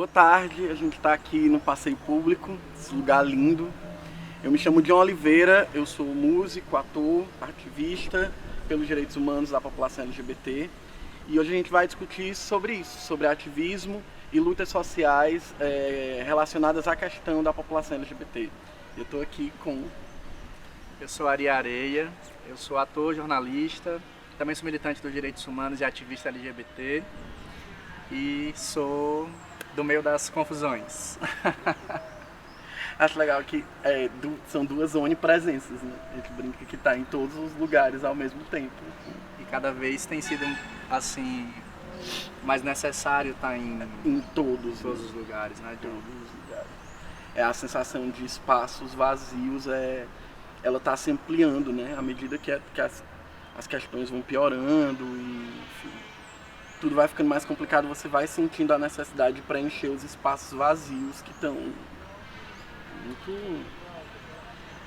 Boa tarde, a gente está aqui no Passeio Público, esse lugar lindo. Eu me chamo John Oliveira, eu sou músico, ator, ativista pelos direitos humanos da população LGBT. E hoje a gente vai discutir sobre isso, sobre ativismo e lutas sociais relacionadas à questão da população LGBT. Eu estou aqui com... Eu sou Ari Areia, eu sou ator, jornalista, também sou militante dos direitos humanos e ativista LGBT e sou do meio das confusões. Acho legal que são duas onipresenças, né? A gente brinca que está em todos os lugares ao mesmo tempo. E cada vez tem sido assim mais necessário estar em todos os lugares, né? Todos os lugares. A sensação de espaços vazios ela está se ampliando, né? À medida que as questões vão piorando e enfim, tudo vai ficando mais complicado, você vai sentindo a necessidade de preencher os espaços vazios que estão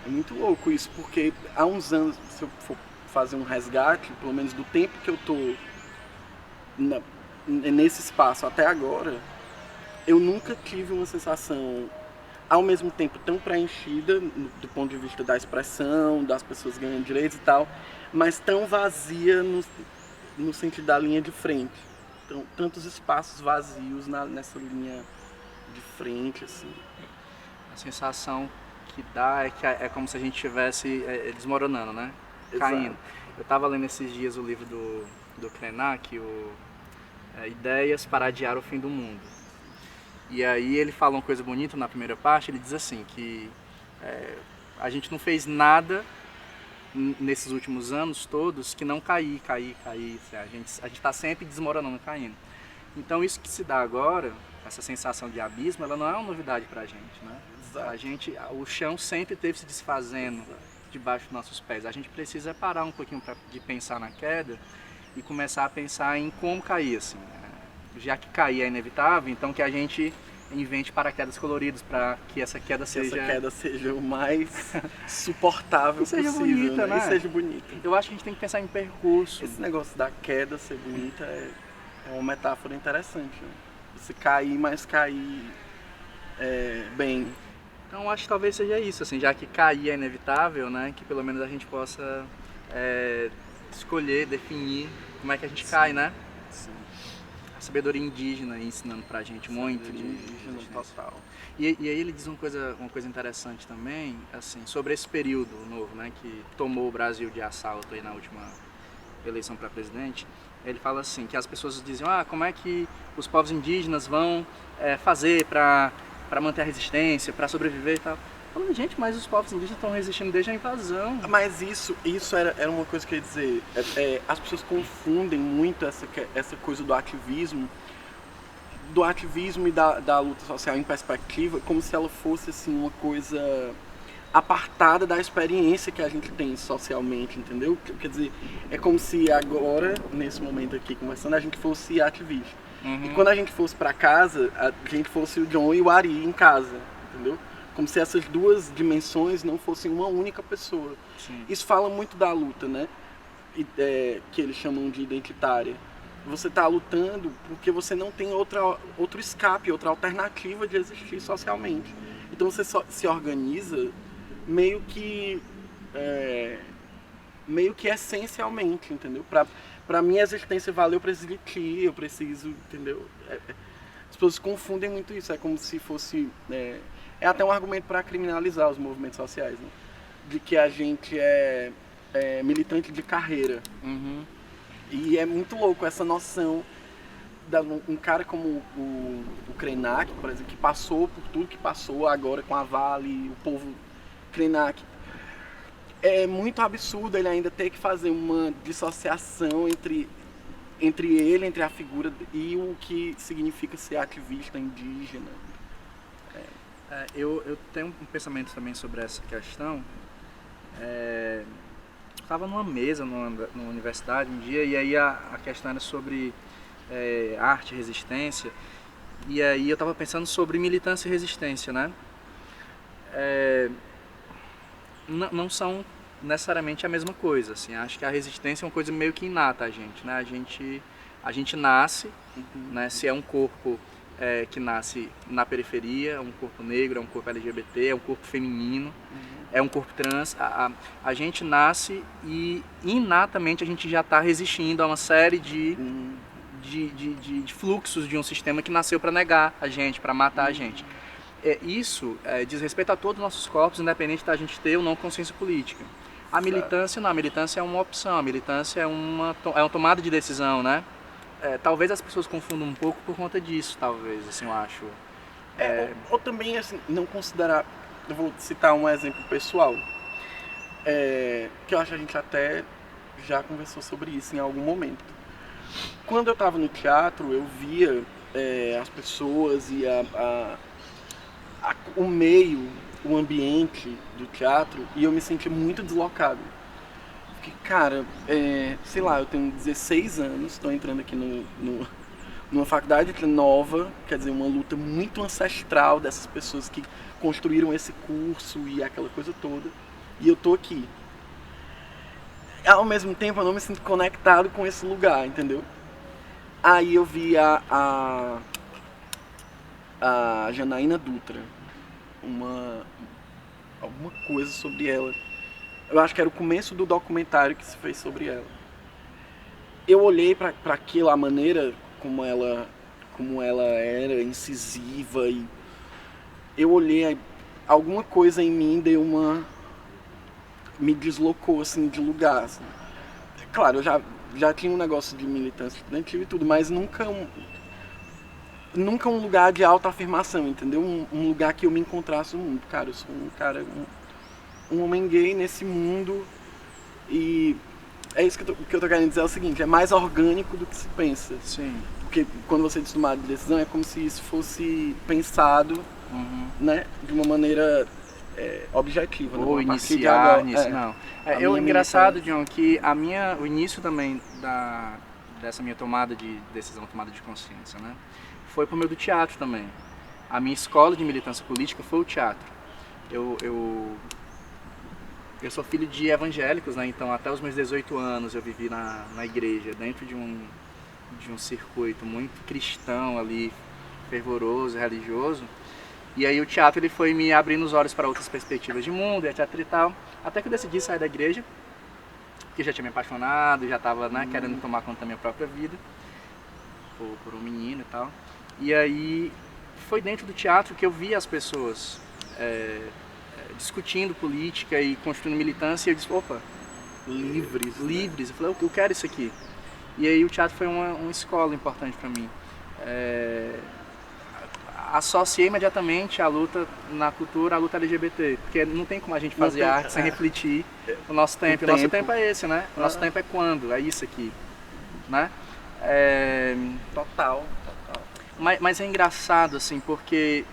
muito louco isso, porque há uns anos, se eu for fazer um resgate, pelo menos do tempo que eu tô nesse espaço até agora, eu nunca tive uma sensação ao mesmo tempo tão preenchida do ponto de vista da expressão, das pessoas ganhando direitos e tal, mas tão vazia no sentido da linha de frente. Então, tantos espaços vazios nessa linha de frente, assim. A sensação que dá é que é como se a gente estivesse desmoronando, né? Caindo. Exato. Eu estava lendo esses dias o livro do Krenak, Ideias para Adiar o Fim do Mundo. E aí ele fala uma coisa bonita na primeira parte, ele diz assim, que a gente não fez nada nesses últimos anos todos que não cair. A gente está sempre desmoronando, caindo. Então isso que se dá agora, essa sensação de abismo, ela não é uma novidade pra gente, né? Exato. O chão sempre esteve se desfazendo debaixo dos nossos pés. A gente precisa parar um pouquinho de pensar na queda e começar a pensar em como cair, assim. Já que cair é inevitável, então que a gente invente paraquedas coloridos para que essa queda seja o mais suportável possível, bonita, né? E seja bonita. Eu acho que a gente tem que pensar em percurso. Esse negócio da queda ser bonita é uma metáfora interessante, né? Você cair, mas cair bem. Então acho que talvez seja isso, assim, já que cair é inevitável, né? Que pelo menos a gente possa escolher, definir como é que a gente cai, né? Sim. A sabedoria indígena ensinando pra gente muito indígena total. E aí ele diz uma coisa interessante também, assim, sobre esse período novo, né, que tomou o Brasil de assalto aí na última eleição para presidente. Ele fala assim, que as pessoas diziam, como é que os povos indígenas vão fazer para manter a resistência, para sobreviver e tal. Falando, gente, mas os povos indígenas estão resistindo desde a invasão. Mas isso era uma coisa que eu ia dizer. As pessoas confundem muito essa coisa do ativismo e da luta social em perspectiva, como se ela fosse assim, uma coisa apartada da experiência que a gente tem socialmente, entendeu? Quer dizer, é como se agora, nesse momento aqui, conversando, a gente fosse ativista. Uhum. E quando a gente fosse para casa, a gente fosse o John e o Ari em casa, entendeu? Como se essas duas dimensões não fossem uma única pessoa. Sim. Isso fala muito da luta, né? Que eles chamam de identitária. Você está lutando porque você não tem outro escape, outra alternativa de existir socialmente. Então você se organiza meio que essencialmente, entendeu? Para minha existência valer, eu preciso de ti, eu preciso, entendeu? As pessoas confundem muito isso, é como se fosse... É até um argumento para criminalizar os movimentos sociais, né? De que a gente é militante de carreira. Uhum. E é muito louco essa noção um cara como o Krenak, por exemplo, que passou por tudo que passou agora com a Vale, o povo Krenak. É muito absurdo ele ainda ter que fazer uma dissociação entre a figura e o que significa ser ativista indígena. Eu tenho um pensamento também sobre essa questão. Estava numa mesa numa universidade um dia e aí a questão era sobre arte e resistência. E aí eu estava pensando sobre militância e resistência, né? Não são necessariamente a mesma coisa, assim. Acho que a resistência é uma coisa meio que inata a gente, né? A gente nasce, né? Se é um corpo que nasce na periferia, é um corpo negro, é um corpo LGBT, é um corpo feminino, é um corpo trans. A gente nasce e inatamente a gente já está resistindo a uma série de fluxos de um sistema que nasceu para negar a gente, para matar a gente. Isso diz respeito a todos os nossos corpos, independente da gente ter ou não consciência política. A militância não, a militância é uma opção, a militância é uma tomada de decisão, né? Talvez as pessoas confundam um pouco por conta disso, talvez, assim, eu acho. Ou também, assim, não considerar... Eu vou citar um exemplo pessoal, que eu acho que a gente até já conversou sobre isso em algum momento. Quando eu estava no teatro, eu via as pessoas e o meio, o ambiente do teatro, e eu me senti muito deslocado. Porque, cara, sei lá, eu tenho 16 anos, estou entrando aqui numa faculdade nova, quer dizer, uma luta muito ancestral dessas pessoas que construíram esse curso e aquela coisa toda, e eu tô aqui. Ao mesmo tempo, eu não me sinto conectado com esse lugar, entendeu? Aí eu vi a Janaína Dutra, alguma coisa sobre ela. Eu acho que era o começo do documentário que se fez sobre ela. Eu olhei para aquilo, a maneira como ela era incisiva, e eu olhei, alguma coisa em mim me deslocou assim de lugar. Assim. Claro, eu já tinha um negócio de militância estudantil e tudo, mas nunca um lugar de autoafirmação, entendeu? Um lugar que eu me encontrasse no mundo. Cara, eu sou um homem gay nesse mundo, e é isso que eu tô querendo dizer, é o seguinte, é mais orgânico do que se pensa. Sim. Porque quando você diz tomada de decisão, é como se isso fosse pensado, né, de uma maneira objetiva. Ou né? iniciar nisso, não. Engraçado, John, que o início também dessa minha tomada de decisão, tomada de consciência, né, foi por meio do teatro também. A minha escola de militância política foi o teatro. Eu sou filho de evangélicos, né? Então até os meus 18 anos eu vivi na igreja, dentro de um circuito muito cristão ali, fervoroso, religioso. E aí o teatro ele foi me abrindo os olhos para outras perspectivas de mundo, etc e tal. Até que eu decidi sair da igreja, porque já tinha me apaixonado, já estava, né, querendo tomar conta da minha própria vida, por um menino e tal. E aí foi dentro do teatro que eu vi as pessoas discutindo política e construindo militância, e eu disse, opa, livres. Eu falei, eu quero isso aqui. E aí o teatro foi uma escola importante para mim. Associei imediatamente a luta na cultura, a luta LGBT, porque não tem como a gente fazer arte sem refletir o nosso tempo. O nosso tempo é esse, né? O nosso tempo é quando? É isso aqui, né? Total. Mas é engraçado, assim, porque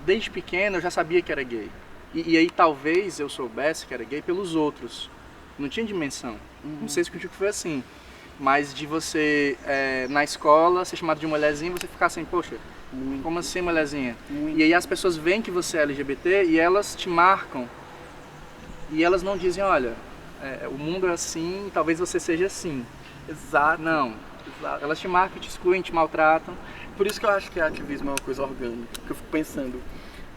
desde pequeno eu já sabia que era gay. E aí talvez eu soubesse que era gay pelos outros. Não tinha dimensão. Não sei se contigo foi assim. Mas de você, na escola, ser chamado de mulherzinha, você ficar assim, poxa, como assim mulherzinha? E aí as pessoas veem que você é LGBT e elas te marcam. E elas não dizem, olha, o mundo é assim, talvez você seja assim. Exato. Não. Exato. Elas te marcam, te excluem, te maltratam. Por isso que eu acho que ativismo é uma coisa orgânica. Porque eu fico pensando,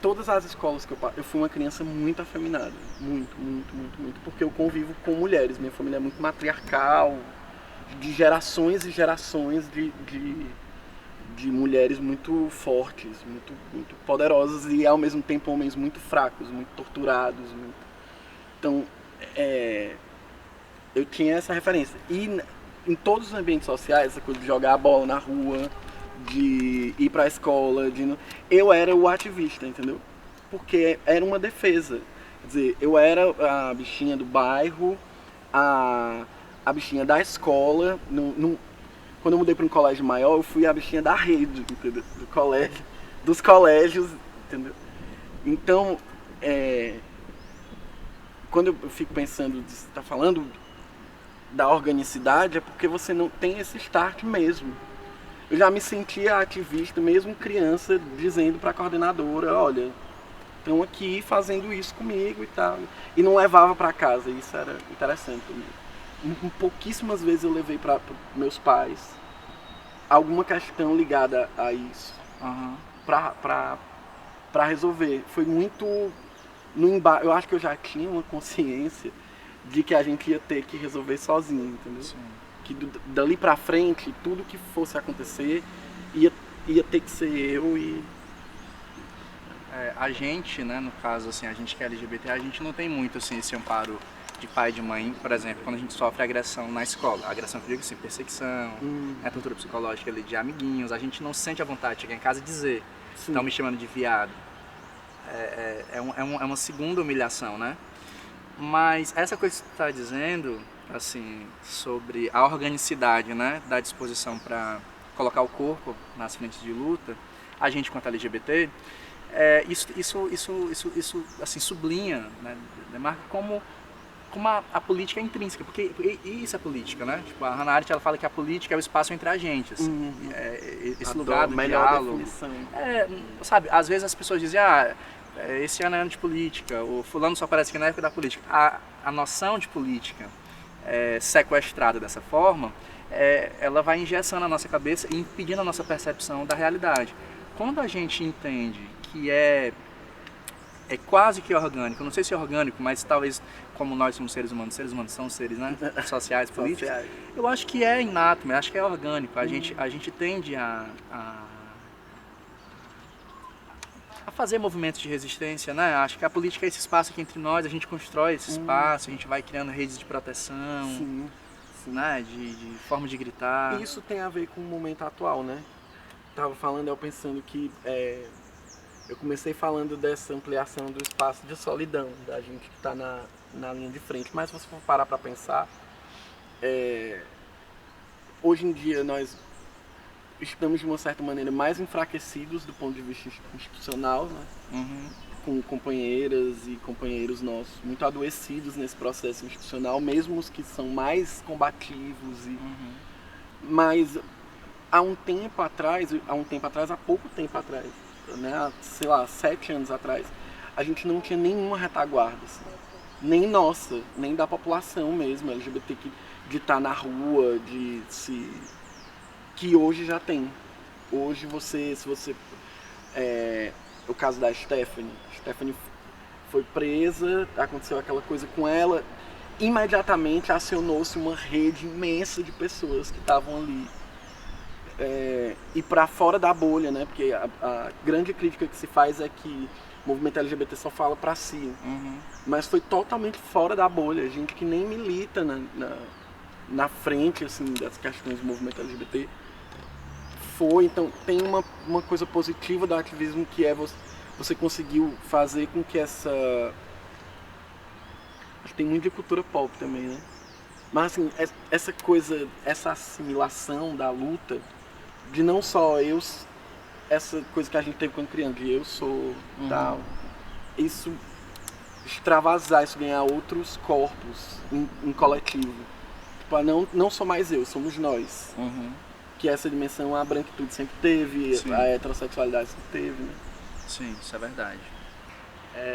todas as escolas que eu fui uma criança muito afeminada. Muito. Porque eu convivo com mulheres. Minha família é muito matriarcal, de gerações e gerações de mulheres muito fortes, muito poderosas, e ao mesmo tempo homens muito fracos, muito torturados. Então, eu tinha essa referência. E em todos os ambientes sociais, essa coisa de jogar a bola na rua, de ir pra escola, eu era o ativista, entendeu? Porque era uma defesa. Quer dizer, eu era a bichinha do bairro, a bichinha da escola. Quando eu mudei para um colégio maior, eu fui a bichinha da rede, entendeu? Dos colégios, entendeu? Então, quando eu fico pensando, está falando da organicidade, é porque você não tem esse start mesmo. Eu já me sentia ativista, mesmo criança, dizendo para a coordenadora, olha, estão aqui fazendo isso comigo e tal. E não levava para casa, isso era interessante. Pouquíssimas vezes eu levei para meus pais. alguma questão ligada a isso Aham. para resolver. Foi muito eu acho que eu já tinha uma consciência de que a gente ia ter que resolver sozinho, entendeu? Sim. Que dali pra frente, tudo que fosse acontecer ia ter que ser eu e... A gente, né, no caso, assim, a gente que é LGBT, a gente não tem muito, assim, esse amparo de pai e de mãe, por exemplo, quando a gente sofre agressão na escola. Agressão que eu digo assim, perseguição, tortura psicológica ali de amiguinhos, a gente não sente a vontade de chegar em casa e dizer, estão me chamando de viado. É uma segunda humilhação, né? Mas essa coisa que você está dizendo, assim, sobre a organicidade, né, da disposição para colocar o corpo nas frentes de luta, a gente quanto LGBT, isso assim, sublinha, né, demarca como a política é intrínseca, porque isso é política, né? Tipo, a Hannah Arendt, ela fala que a política é o espaço entre a gente, assim, esse lugar do diálogo. Definição. Sabe, às vezes as pessoas dizem, esse ano é ano de política, o fulano só aparece aqui na época da política. A noção de política sequestrada dessa forma, ela vai engessando a nossa cabeça e impedindo a nossa percepção da realidade. Quando a gente entende que é quase que orgânico, não sei se é orgânico, mas talvez como nós somos seres humanos são seres, né, sociais, políticos, eu acho que é inato, mas acho que é orgânico. A gente tende a fazer movimentos de resistência, né? Acho que a política é esse espaço aqui entre nós, a gente constrói esse espaço, a gente vai criando redes de proteção, sim. Né? De forma de gritar. E isso tem a ver com o momento atual, né? Tava falando, eu pensando que eu comecei falando dessa ampliação do espaço de solidão, da gente que está na linha de frente, mas se você for parar para pensar, hoje em dia nós estamos de uma certa maneira mais enfraquecidos do ponto de vista institucional, né? Com companheiras e companheiros nossos muito adoecidos nesse processo institucional, mesmo os que são mais combativos. Mas há pouco tempo atrás, né? Sei lá, 7 anos atrás, a gente não tinha nenhuma retaguarda, assim, nem nossa, nem da população mesmo, LGBT, de estar na rua, que hoje já tem. Hoje se você... o caso da Stephanie foi presa, aconteceu aquela coisa com ela, imediatamente acionou-se uma rede imensa de pessoas que estavam ali. E para fora da bolha, né? Porque a grande crítica que se faz é que o movimento LGBT só fala para si. Mas foi totalmente fora da bolha, gente que nem milita na frente, assim, das questões do movimento LGBT. Então tem uma coisa positiva do ativismo, que é você conseguiu fazer com que essa... Acho que tem muito de cultura pop também, né? Mas assim, essa coisa, essa assimilação da luta, de não só essa coisa que a gente teve quando criança, de eu sou tal, isso extravasar, isso ganhar outros corpos em coletivo. Tipo, não sou mais eu, somos nós. Que essa dimensão a branquitude sempre teve, sim. A heterossexualidade sempre teve, né? Sim, isso é verdade.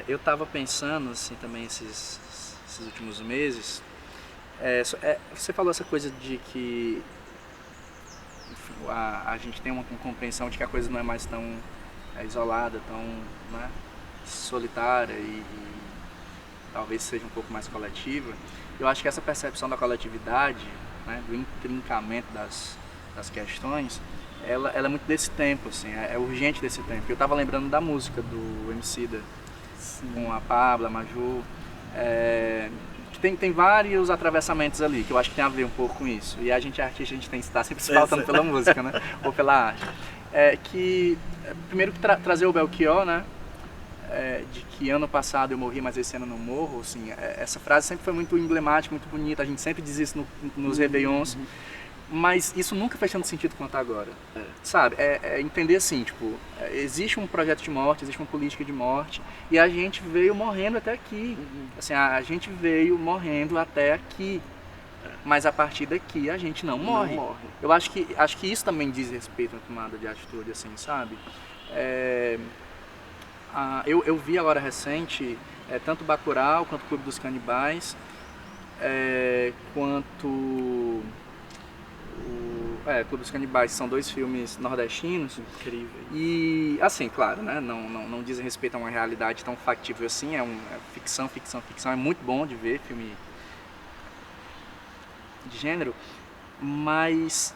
Eu estava pensando, assim, também esses últimos meses, você falou essa coisa de que, enfim, a gente tem uma compreensão de que a coisa não é mais tão isolada, tão, né, solitária e talvez seja um pouco mais coletiva. Eu acho que essa percepção da coletividade, né, do intrincamento das questões, ela é muito desse tempo, assim, é urgente desse tempo. Eu estava lembrando da música do Emicida, com a Pablo, a Maju, tem vários atravessamentos ali, que eu acho que tem a ver um pouco com isso. E a gente é artista, a gente tem que estar sempre se pautando pela música, né? Ou pela arte. Primeiro trazer o Belchior, né? De que ano passado eu morri, mas esse ano não morro, assim, essa frase sempre foi muito emblemática, muito bonita, a gente sempre diz isso nos réveillons. Mas isso nunca fez tanto sentido quanto agora, sabe? Entender assim, tipo, existe um projeto de morte, existe uma política de morte, e a gente veio morrendo até aqui. Assim, a gente veio morrendo até aqui, mas a partir daqui a gente não morre. Eu acho que isso também diz respeito à tomada de atitude, assim, sabe? Eu vi agora recente, tanto Bacurau, quanto o Clube dos Canibais, quanto Clube dos Canibais, são 2 filmes nordestinos. Incrível. E, assim, claro, né, não dizem respeito a uma realidade tão factível assim, é ficção, é muito bom de ver, filme de gênero, mas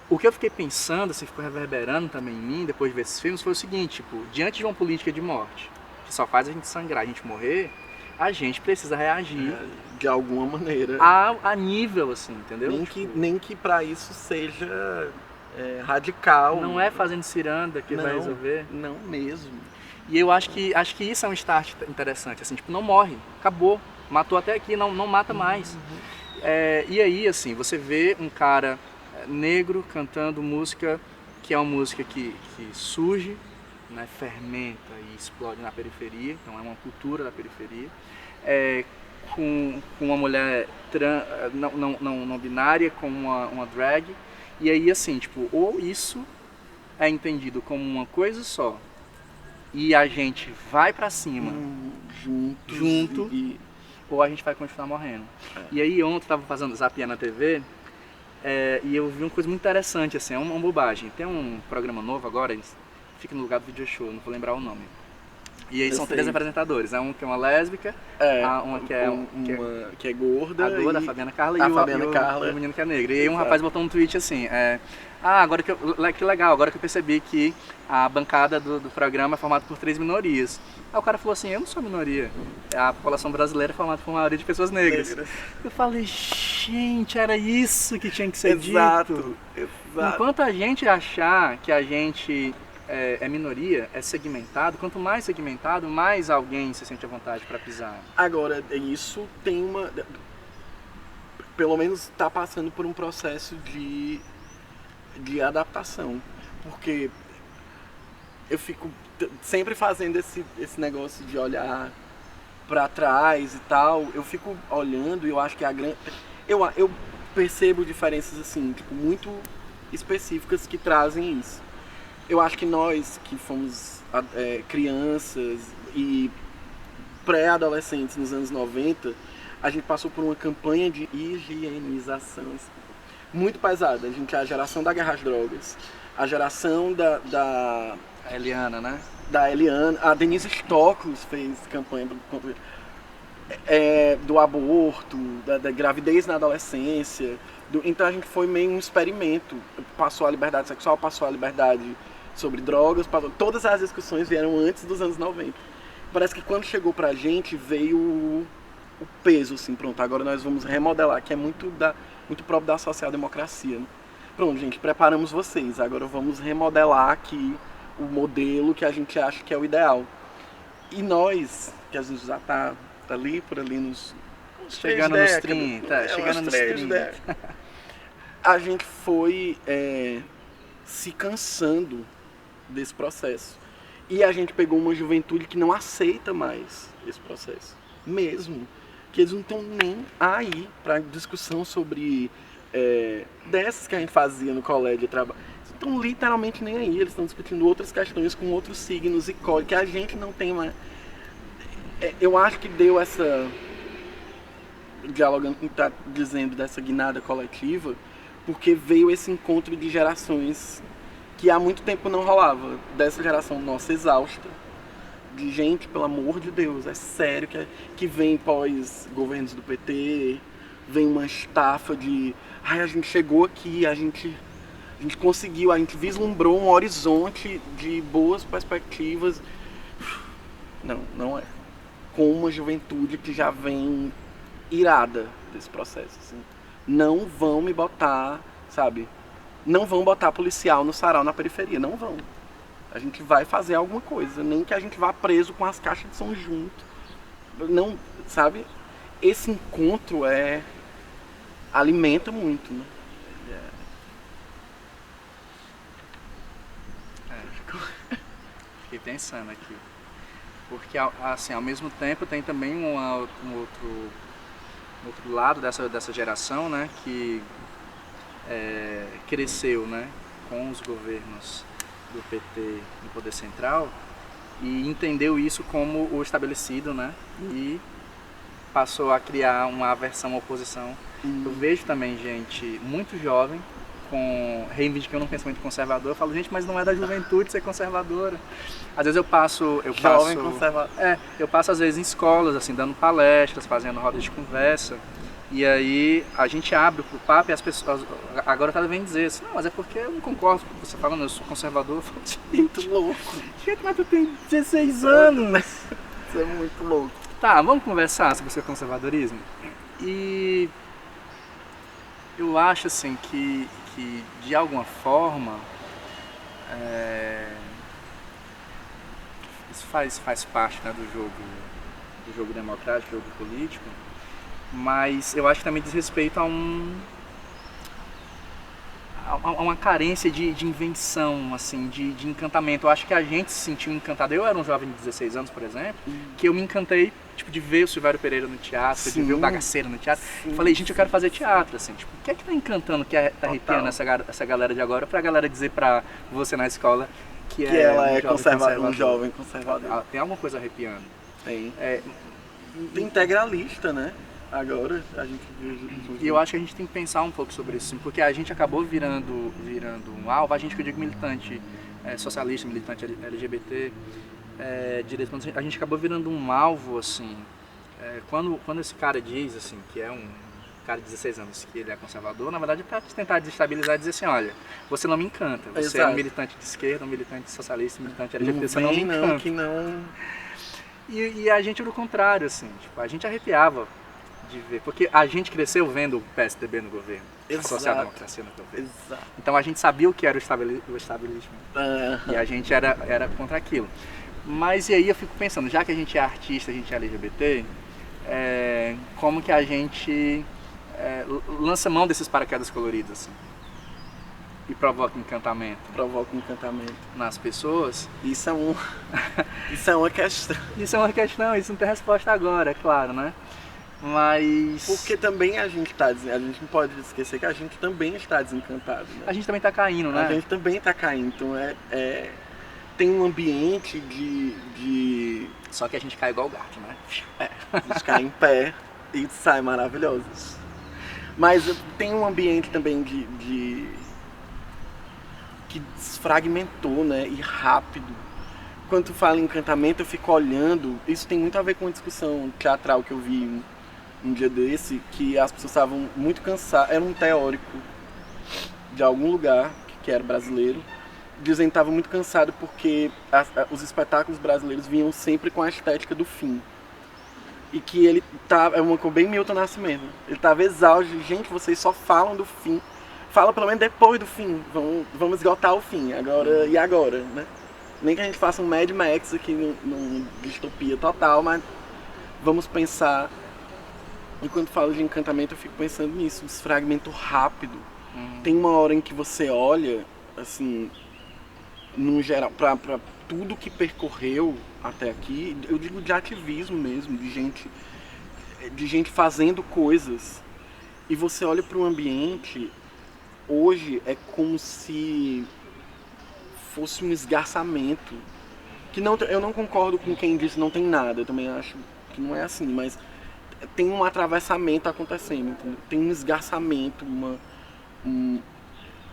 o que eu fiquei pensando, assim, ficou reverberando também em mim, depois de ver esses filmes, foi o seguinte, tipo, diante de uma política de morte, que só faz a gente sangrar, a gente morrer, a gente precisa reagir De alguma maneira. a nível, assim, entendeu? Nem que pra isso seja radical. Não é fazendo ciranda que vai Não, resolver. Não mesmo. E eu acho que isso é um start interessante, assim, tipo, não morre, acabou, matou até aqui, não mata mais. E aí, assim, você vê um cara negro cantando música que é uma música que surge, né, fermenta e explode na periferia, então é uma cultura da periferia, com uma mulher não binária, com uma drag, e aí, assim, tipo, ou isso é entendido como uma coisa só, e a gente vai pra cima junto ou a gente vai continuar morrendo. E aí ontem eu tava fazendo zapiar na TV e eu vi uma coisa muito interessante, assim, é uma bobagem. Tem um programa novo agora, fica no lugar do video show, não vou lembrar o nome. E aí são 3 apresentadores, um que é uma lésbica, uma que é gorda, a Fabiana Carla, e o menino que é negro. E aí um rapaz botou um tweet assim, agora que legal, agora que eu percebi que a bancada do programa é formada por 3 minorias. Aí o cara falou assim, eu não sou minoria, a população brasileira é formada por uma maioria de pessoas negras. Eu falei, gente, era isso que tinha que ser dito. Exato. Enquanto a gente achar que a gente é minoria, é segmentado, quanto mais segmentado, mais alguém se sente à vontade para pisar. Agora, isso tem pelo menos está passando por um processo de adaptação, porque eu fico sempre fazendo esse negócio de olhar para trás e tal, eu fico olhando e eu acho que eu percebo diferenças assim, tipo, muito específicas que trazem isso. Eu acho que nós que fomos crianças e pré-adolescentes nos anos 90, a gente passou por uma campanha de higienização muito pesada. A gente é a geração da guerra às drogas, a geração da Eliana, né? Da Eliana. A Denise Stoklos fez campanha do aborto, da gravidez na adolescência. Então a gente foi meio um experimento. Passou a liberdade sexual, passou a liberdade sobre drogas, todas as discussões vieram antes dos anos 90. Parece que quando chegou pra gente veio o peso, assim, pronto, agora nós vamos remodelar, que é muito próprio da social-democracia. Né? Pronto, gente, preparamos vocês, agora vamos remodelar aqui o modelo que a gente acha que é o ideal. E nós, que a gente já tá por ali nos chegando nos 30, chegando nos 30. A gente foi se cansando desse processo. E a gente pegou uma juventude que não aceita mais esse processo. Mesmo. Que eles não estão nem aí para discussão sobre dessas que a gente fazia no colégio de trabalho. Eles não estão literalmente nem aí. Eles estão discutindo outras questões com outros signos e códigos que a gente não tem mais. Eu acho que deu essa... dialogando com o que está dizendo dessa guinada coletiva, porque veio esse encontro de gerações que há muito tempo não rolava, dessa geração nossa exausta, de gente, pelo amor de Deus, é sério, que vem pós governos do PT, vem uma estafa de, a gente chegou aqui, a gente conseguiu, a gente vislumbrou um horizonte de boas perspectivas. Não é. Com uma juventude que já vem irada desse processo, assim. Não vão me botar, sabe? Não vão botar policial no sarau na periferia, não vão. A gente vai fazer alguma coisa, nem que a gente vá preso com as caixas de som junto. Não, sabe? Esse encontro alimenta muito, né? Fiquei pensando aqui. Porque, assim, ao mesmo tempo tem também um outro lado dessa geração, né, que cresceu, né, com os governos do PT no poder central e entendeu isso como o estabelecido, né, e passou a criar uma aversão à oposição. Eu vejo também gente muito jovem reivindicando um pensamento conservador, eu falo, gente, mas não é da juventude ser conservadora. Às vezes eu passo Jovem conservador. eu passo às vezes em escolas, assim, dando palestras, fazendo rodas de conversa, e aí a gente abre pro papo e as pessoas, agora tá vem dizer assim, não, mas é porque eu não concordo com o que você falando, eu sou conservador. Eu falo, Muito louco. gente, mas tu tem 16 anos. Isso é muito louco. Tá, vamos conversar sobre o seu conservadorismo? E eu acho assim que de alguma forma isso faz parte, né, do jogo democrático, do jogo político, mas eu acho que também diz respeito a uma carência de invenção, assim, de encantamento. Eu acho que a gente se sentiu encantado. Eu era um jovem de 16 anos, por exemplo, que eu me encantei, tipo, de ver o Silvério Pereira no teatro, Sim. de ver o Bagaceiro no teatro. Sim. Falei, gente, eu quero fazer teatro, assim, tipo, o que é que tá encantando, que tá arrepiando essa galera de agora, pra galera dizer pra você na escola que ela um é jovem um jovem conservador. Tem alguma coisa arrepiando. Tem. Tem integralista, né? Agora a gente viu. E eu acho que a gente tem que pensar um pouco sobre isso, porque a gente acabou virando um alvo, a gente que eu digo militante socialista, militante LGBT, direito, a gente acabou virando um alvo, assim, quando esse cara diz, assim, que é um cara de 16 anos, que ele é conservador, na verdade é para tentar desestabilizar e dizer assim, olha, você não me encanta, você é um militante de esquerda, um militante socialista, um militante LGBT, você não me encanta. Não, que não... E a gente era o contrário, assim, tipo, a gente arrepiava de ver, porque a gente cresceu vendo o PSDB no governo, a social-democracia no governo. Exato. Então a gente sabia o que era o estabelecimento e a gente era contra aquilo. Mas e aí eu fico pensando, já que a gente é artista, a gente é LGBT, como que a gente lança mão desses paraquedas coloridos, assim, e provoca encantamento nas pessoas? Isso é uma questão. Isso é uma questão, isso não tem resposta agora, é claro, né? Mas... Porque também a gente não pode esquecer que a gente também está desencantado, né? A gente também está caindo, né? A gente também está caindo, então tem um ambiente de... Só que a gente cai igual o gato, né? A gente cai em pé e sai maravilhoso. Mas tem um ambiente também que desfragmentou, né? E rápido. Quando tu fala em encantamento, eu fico olhando, isso tem muito a ver com uma discussão teatral que eu vi um dia desse, que as pessoas estavam muito cansadas, era um teórico de algum lugar, que era brasileiro, dizendo que estava muito cansado porque os espetáculos brasileiros vinham sempre com a estética do fim. E que ele estava, é uma coisa bem Milton Nascimento, ele estava exausto, gente, vocês só falam do fim, fala pelo menos depois do fim, vamos esgotar o fim, agora e agora, né? Nem que a gente faça um Mad Max aqui numa distopia total, mas vamos pensar. E quando falo de encantamento, eu fico pensando nisso, desfragmento rápido. Tem uma hora em que você olha, assim, no geral, pra tudo que percorreu até aqui, eu digo de ativismo mesmo, de gente fazendo coisas. E você olha para o ambiente, hoje é como se fosse um esgarçamento. Eu não concordo com quem diz que não tem nada, eu também acho que não é assim, mas tem um atravessamento acontecendo, entendeu? Tem um esgarçamento,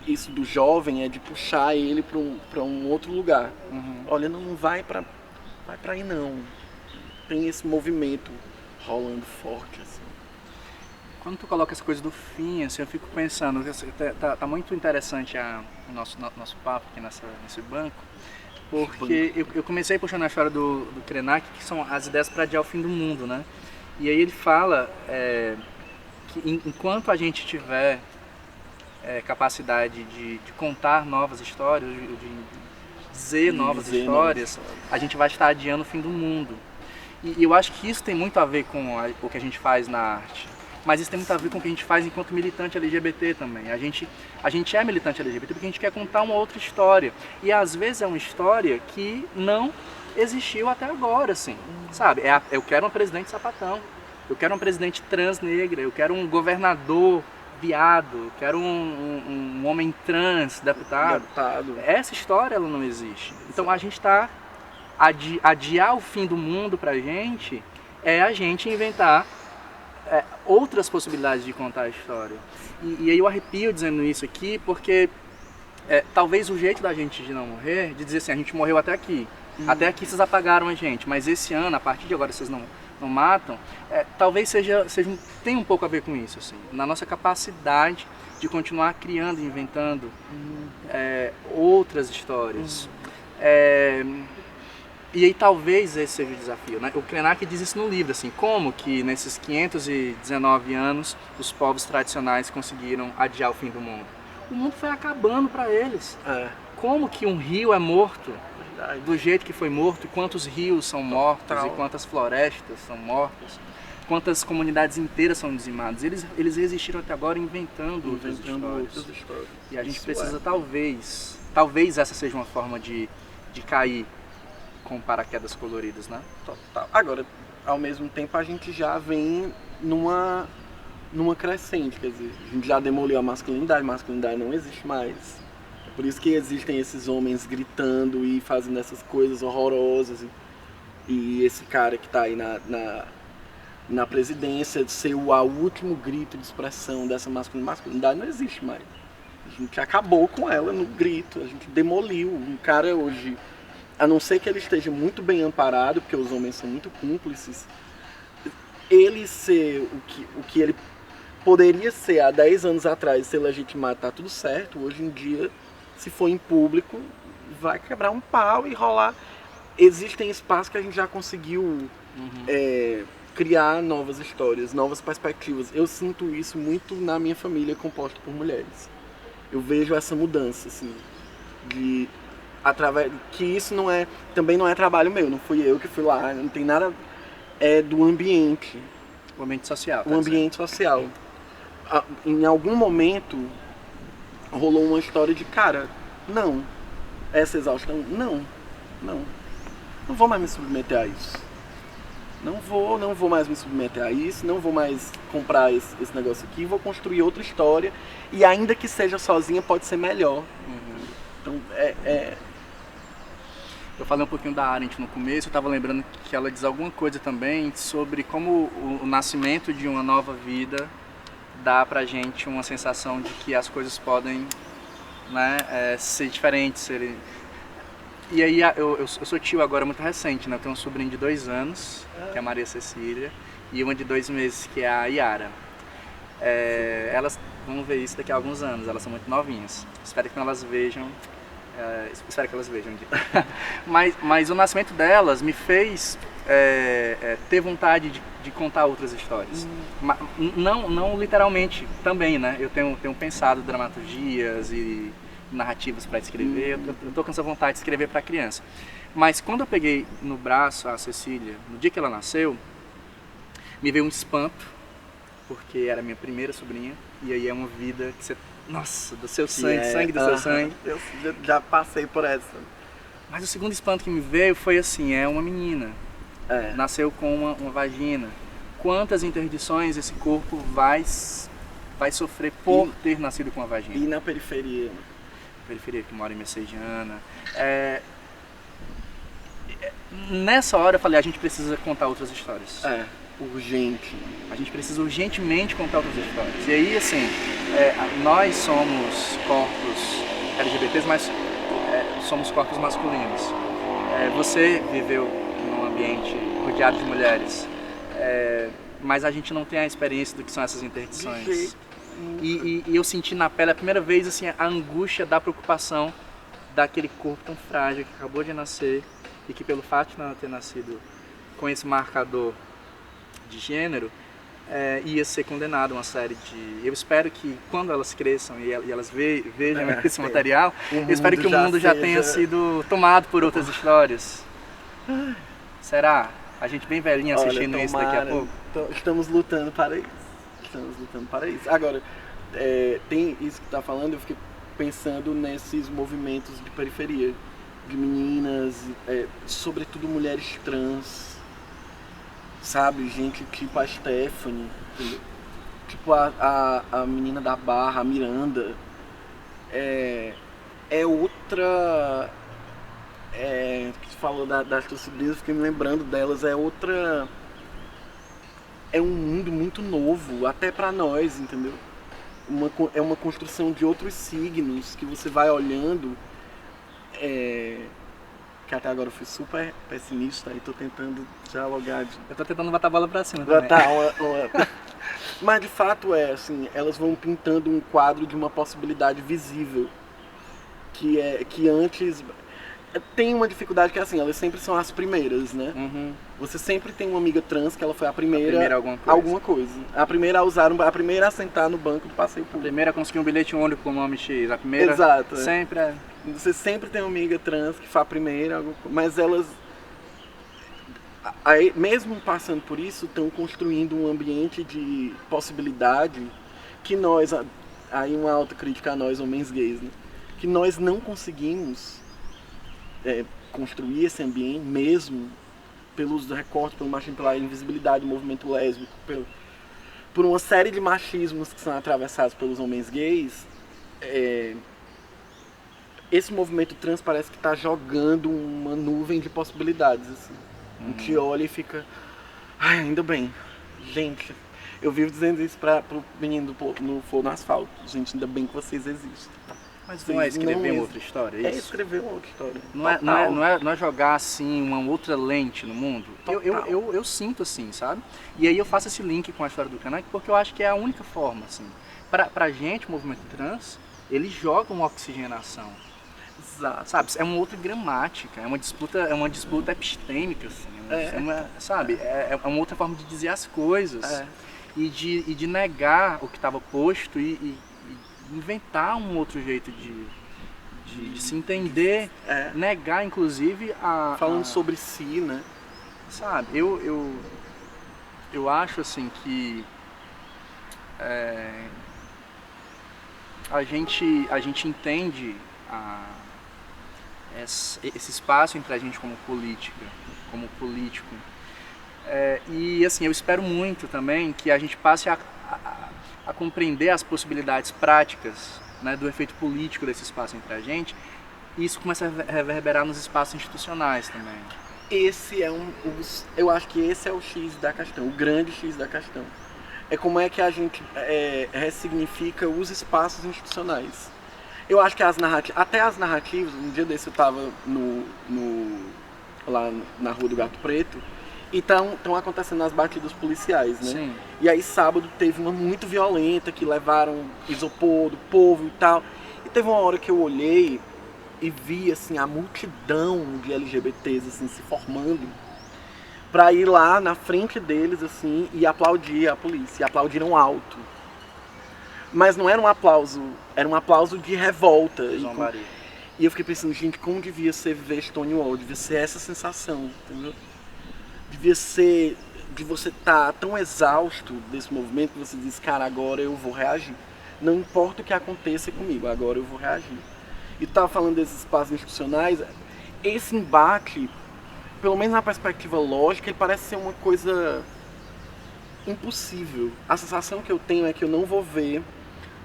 isso do jovem é de puxar ele para um outro lugar. Olha, não vai para aí não. Tem esse movimento rolando forte, assim. Quando tu coloca essa coisa do fim, assim, eu fico pensando, tá muito interessante o nosso papo aqui nesse banco, porque eu comecei puxando a história do Krenak, que são as ideias para adiar o fim do mundo, né? E aí ele fala que enquanto a gente tiver capacidade de contar novas histórias, de dizer novas histórias, a gente vai estar adiando o fim do mundo. E eu acho que isso tem muito a ver com o que a gente faz na arte. Mas isso tem muito a ver com o que a gente faz enquanto militante LGBT também. A gente é militante LGBT porque a gente quer contar uma outra história. E às vezes é uma história que não existiu até agora, assim, sabe? Eu quero uma presidente sapatão, eu quero uma presidente trans negra, eu quero um governador viado, eu quero um homem trans deputado. Essa história, ela não existe. Então a gente está... adiar o fim do mundo pra gente é a gente inventar outras possibilidades de contar a história. E aí eu arrepio dizendo isso aqui porque talvez o jeito da gente de não morrer, de dizer assim, a gente morreu até aqui. Até aqui vocês apagaram a gente, mas esse ano, a partir de agora vocês não matam, talvez tenha um pouco a ver com isso, assim, na nossa capacidade de continuar criando, inventando outras histórias. E aí talvez esse seja o desafio, né? O Krenak diz isso no livro, assim, como que nesses 519 anos os povos tradicionais conseguiram adiar o fim do mundo. O mundo foi acabando para eles. Como que um rio é morto do jeito que foi morto, e quantos rios são mortos, e quantas florestas são mortas, quantas comunidades inteiras são dizimadas. Eles resistiram até agora inventando outras histórias. E a gente precisa, talvez essa seja uma forma de cair com paraquedas coloridas, né? Total. Agora, ao mesmo tempo, a gente já vem numa crescente, quer dizer, a gente já demoliu a masculinidade não existe mais. É por isso que existem esses homens gritando e fazendo essas coisas horrorosas. E esse cara que está aí na presidência, de ser o último grito de expressão dessa masculinidade não existe mais. A gente acabou com ela no grito, a gente demoliu. Um cara hoje, a não ser que ele esteja muito bem amparado, porque os homens são muito cúmplices, ele ser o que ele poderia ser há 10 anos atrás, ser legitimado, tá tudo certo. Hoje em dia, se for em público, vai quebrar um pau e rolar. Existem espaços que a gente já conseguiu criar novas histórias, novas perspectivas. Eu sinto isso muito na minha família composta por mulheres. Eu vejo essa mudança, assim, que isso também não é trabalho meu, não fui eu que fui lá, não tem nada, do ambiente. O ambiente social. O ambiente social. Em algum momento rolou uma história de, cara, não, essa exaustão, não vou mais me submeter a isso. Não vou mais me submeter a isso, não vou mais comprar esse negócio aqui, vou construir outra história, e ainda que seja sozinha, pode ser melhor. Então, Eu falei um pouquinho da Arendt no começo, eu estava lembrando que ela diz alguma coisa também sobre como o nascimento de uma nova vida dá pra gente uma sensação de que as coisas podem, né, ser diferentes, serem... E aí eu sou tio agora muito recente, né? Eu tenho um sobrinho de 2 anos, que é a Maria Cecília, e uma de 2 meses, que é a Yara. Elas vão ver isso daqui a alguns anos, elas são muito novinhas. Espero que elas vejam um dia. mas o nascimento delas me fez ter vontade de contar outras histórias. Não literalmente também, né? Eu tenho pensado dramaturgias e narrativas para escrever, eu estou com essa vontade de escrever para criança. Mas quando eu peguei no braço a Cecília, no dia que ela nasceu, me veio um espanto, porque era minha primeira sobrinha, e aí é uma vida que você... Nossa, do seu sangue, sangue do seu sangue. Eu já passei por essa. Mas o segundo espanto que me veio foi assim, é uma menina, nasceu com uma vagina. Quantas interdições esse corpo vai sofrer por ter nascido com uma vagina? E na periferia? Periferia, que mora em Messejana. Nessa hora eu falei, a gente precisa contar outras histórias. Urgente. A gente precisa urgentemente contar outras histórias. E aí, assim, nós somos corpos LGBTs, mas somos corpos masculinos. Você viveu num ambiente rodeado de mulheres, mas a gente não tem a experiência do que são essas interdições. E eu senti na pele a primeira vez assim, a angústia da preocupação daquele corpo tão frágil que acabou de nascer e que pelo fato de não ter nascido com esse marcador de gênero, ia ser condenado a uma série de... Eu espero que quando elas cresçam e elas vejam esse material, eu espero que o mundo já tenha sido tomado por outras histórias. Será? A gente bem velhinha assistindo isso daqui a pouco? Estamos lutando para isso. Agora, tem isso que está falando, eu fiquei pensando nesses movimentos de periferia, de meninas, sobretudo mulheres trans, sabe? Gente tipo a Stephanie, tipo a menina da Barra, a Miranda. Outra... que você falou das tuas sobrinhas, fiquei me lembrando delas, é outra é um mundo muito novo, até pra nós, entendeu? É uma construção de outros signos que você vai olhando, que até agora eu fui super pessimista e tô tentando dialogar. Eu tô tentando botar a bola pra cima também. Mas de fato assim, elas vão pintando um quadro de uma possibilidade visível, que antes tem uma dificuldade que é assim, elas sempre são as primeiras, né? Uhum. Você sempre tem uma amiga trans que ela foi a primeira alguma coisa. A primeira a usar, a primeira a sentar no banco do passeio público. A primeira a conseguir um bilhete único com o nome X. A primeira. Exato. Sempre é. Você sempre tem uma amiga trans que foi a primeira, mas elas, aí, mesmo passando por isso, estão construindo um ambiente de possibilidade que nós, aí uma autocrítica a nós, homens gays, né? Que nós não conseguimos construir esse ambiente mesmo pelos recortes, pelo machismo, pela invisibilidade do movimento lésbico, por uma série de machismos que são atravessados pelos homens gays. Esse movimento trans parece que está jogando uma nuvem de possibilidades, assim. A gente olha e fica, ai, ainda bem, gente, eu vivo dizendo isso pro menino no Fogo no Asfalto, gente, ainda bem que vocês existem. Mas não é escrever uma outra história, é isso? É escrever uma outra história. Não é jogar assim uma outra lente no mundo. Eu sinto assim, sabe? E aí eu faço esse link com a história do Krenak porque eu acho que é a única forma, assim. Pra gente, o movimento trans, ele joga uma oxigenação. Exato. Sabe? É uma outra gramática, é uma disputa epistêmica, assim. É uma outra forma de dizer as coisas. E de negar o que estava posto e inventar um outro jeito de se entender, negar inclusive falando sobre si, né? Sabe, eu acho assim que a gente entende esse espaço entre a gente como política, como político, e assim, eu espero muito também que a gente passe a compreender as possibilidades práticas, né, do efeito político desse espaço entre a gente, e isso começa a reverberar nos espaços institucionais também. Eu acho que esse é o X da questão, o grande X da questão. É como é que a gente ressignifica os espaços institucionais. Eu acho que até as narrativas, um dia desse eu estava lá na Rua do Gato Preto, e estão acontecendo as batidas policiais, né? Sim. E aí sábado teve uma muito violenta, que levaram isopor do povo e tal. E teve uma hora que eu olhei e vi assim, a multidão de LGBTs assim, se formando pra ir lá na frente deles assim, e aplaudir a polícia. E aplaudiram alto. Mas não era um aplauso de revolta. E eu fiquei pensando, gente, como devia ser ver Stonewall? Devia ser essa sensação, entendeu? Devia ser de você estar tão exausto desse movimento que você diz, cara, agora eu vou reagir. Não importa o que aconteça comigo, agora eu vou reagir. E tu estava falando desses espaços institucionais, esse embate, pelo menos na perspectiva lógica, ele parece ser uma coisa impossível. A sensação que eu tenho é que eu não vou ver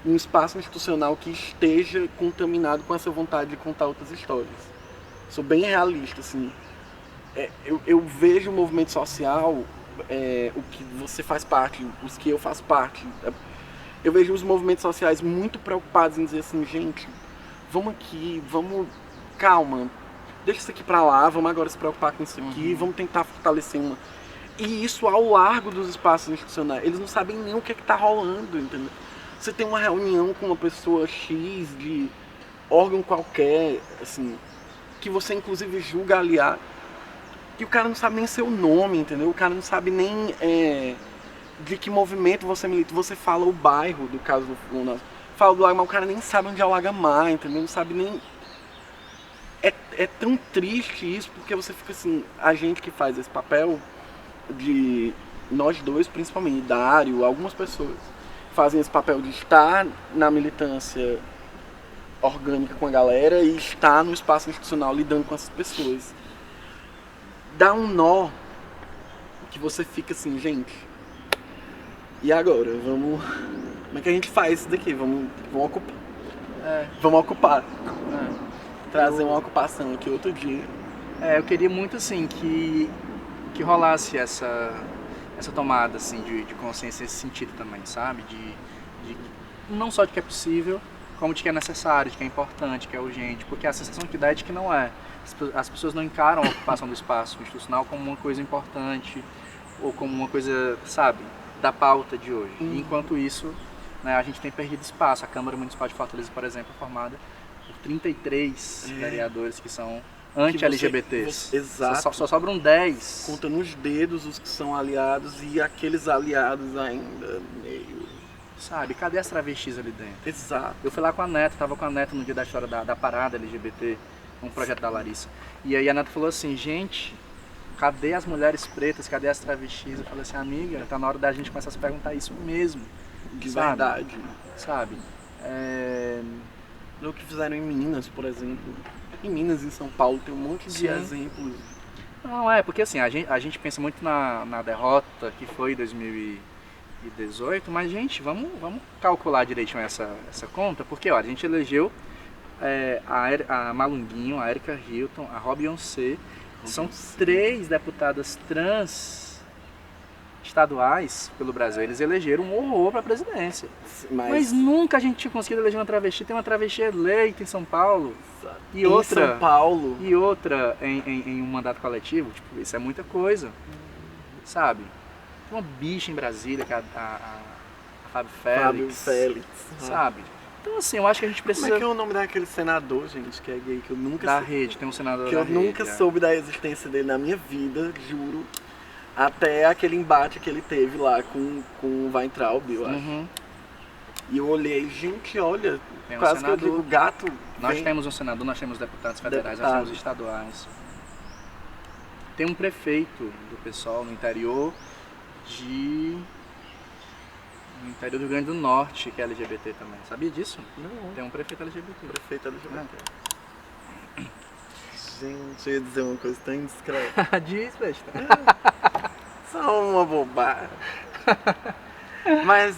um espaço institucional que esteja contaminado com essa vontade de contar outras histórias. Sou bem realista, assim. Eu vejo o movimento social, o que você faz parte, os que eu faço parte. Eu vejo os movimentos sociais muito preocupados em dizer assim, gente, vamos aqui, calma, deixa isso aqui pra lá, vamos agora se preocupar com isso aqui, vamos tentar fortalecer uma... E isso ao largo dos espaços institucionais, eles não sabem nem o que tá rolando, entendeu? Você tem uma reunião com uma pessoa X de órgão qualquer, assim, que você inclusive julga aliado, e o cara não sabe nem seu nome, entendeu? O cara não sabe nem de que movimento você milita. Você fala o bairro, do caso do fala do Lagamar, o cara nem sabe onde é o Lagamar, entendeu? Não sabe nem... É tão triste isso, porque você fica assim, a gente que faz esse papel, de nós dois principalmente, Dário, algumas pessoas, fazem esse papel de estar na militância orgânica com a galera e estar no espaço institucional lidando com essas pessoas. Dá um nó que você fica assim, gente, e agora? Como é que a gente faz isso daqui? Vamos ocupar. Vamos ocupar. Trazer uma ocupação aqui outro dia. Eu queria muito assim que rolasse essa tomada assim, de consciência nesse sentido também, sabe? De não só de que é possível, como de que é necessário, de que é importante, que é urgente, porque a sensação que dá é de que não é. As pessoas não encaram a ocupação do espaço institucional como uma coisa importante ou como uma coisa, sabe, da pauta de hoje. E enquanto isso, né, a gente tem perdido espaço. A Câmara Municipal de Fortaleza, por exemplo, é formada por 33 vereadores que são anti-LGBTs. Exato. Só sobram 10. Conta nos dedos os que são aliados e aqueles aliados ainda meio... Sabe, cadê as travestis ali dentro? Exato. Eu fui lá com a Neta, tava com a Neta no dia da história da parada LGBT, um projeto da Larissa. E aí a Neta falou assim, gente, cadê as mulheres pretas, cadê as travestis? Eu falei assim, amiga, tá na hora da gente começar a se perguntar isso mesmo. De sabe? verdade. Sabe? O que fizeram em Minas, por exemplo. Em Minas, em São Paulo, tem um monte de exemplos. Não, porque assim, a gente pensa muito na derrota que foi 2018, mas gente, vamos calcular direitinho essa conta, porque olha, a gente elegeu a Malunguinho, a Erika Hilton, a Beyoncé, são 3 deputadas trans estaduais pelo Brasil. Eles elegeram um horror para a presidência. Mas nunca a gente tinha conseguido eleger uma travesti. Tem uma travesti eleita em São Paulo e outra, São Paulo. E outra em um mandato coletivo. Tipo, isso é muita coisa, sabe? Tem uma bicha em Brasília, que é a Fábio Félix, sabe? Então assim, eu acho que a gente precisa... Como é que é o nome daquele senador, gente, que é gay, que eu nunca da rede, tem um senador que da eu rede, nunca soube da existência dele na minha vida, juro. Até aquele embate que ele teve lá com o Weintraub, eu acho. E eu olhei, gente, olha, quase que eu digo gato. Nós temos um senador, nós temos deputados federais, nós temos estaduais. Tem um prefeito do PSOL no interior do Rio Grande do Norte, que é LGBT também. Sabia disso? Não. Tem um prefeito LGBT. Prefeito LGBT. Gente, eu ia dizer uma coisa tão indiscreta. Diz, besta. Só uma bobagem. Mas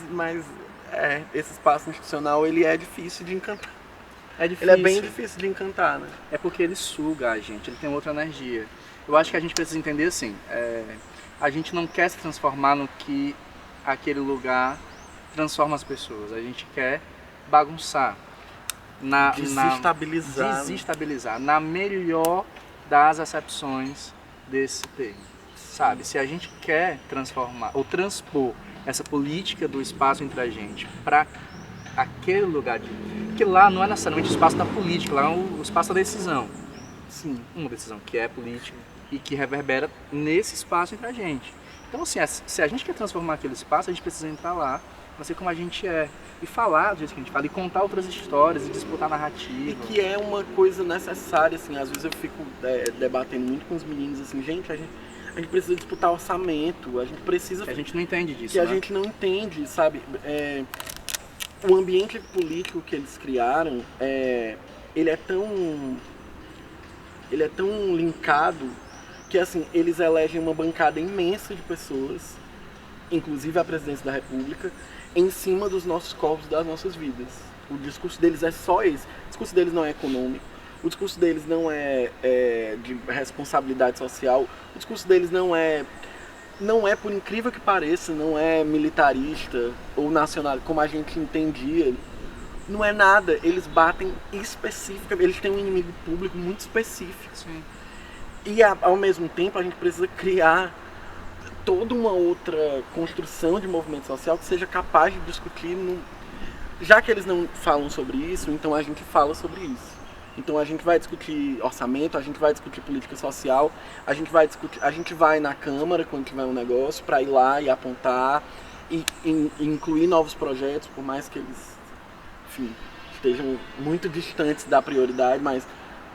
esse espaço institucional, ele é difícil de encantar. É difícil. Ele é bem difícil de encantar, né? É porque ele suga a gente, ele tem outra energia. Eu acho que a gente precisa entender assim, a gente não quer se transformar no que aquele lugar transforma as pessoas. A gente quer bagunçar. Desestabilizar, na melhor das acepções desse termo, sabe? Se a gente quer transformar ou transpor essa política do espaço entre a gente para aquele lugar que lá não é necessariamente o espaço da política, lá é o espaço da decisão. Sim. Uma decisão que é política e que reverbera nesse espaço entre a gente. Então assim, se a gente quer transformar aquele espaço, a gente precisa entrar lá, para ser como a gente é. E falar do jeito que a gente fala, e contar outras histórias, e disputar narrativa. E que é uma coisa necessária, assim, às vezes eu fico debatendo muito com os meninos, assim, gente, a gente precisa disputar orçamento, a gente precisa... Que a gente não entende disso, que a gente não entende, sabe? O ambiente político que eles criaram, ele é tão linkado que, assim, eles elegem uma bancada imensa de pessoas, inclusive a presidência da República, em cima dos nossos corpos, das nossas vidas. O discurso deles é só esse. O discurso deles não é econômico. O discurso deles não é de responsabilidade social. O discurso deles não é, por incrível que pareça, não é militarista ou nacional, como a gente entendia. Não é nada. Eles batem especificamente. Eles têm um inimigo público muito específico. Sim. E, ao mesmo tempo, a gente precisa criar toda uma outra construção de movimento social que seja capaz de discutir, já que eles não falam sobre isso, então a gente fala sobre isso. Então a gente vai discutir orçamento, a gente vai discutir política social, a gente vai na Câmara quando tiver um negócio para ir lá e apontar e incluir novos projetos, por mais que eles, enfim, estejam muito distantes da prioridade, mas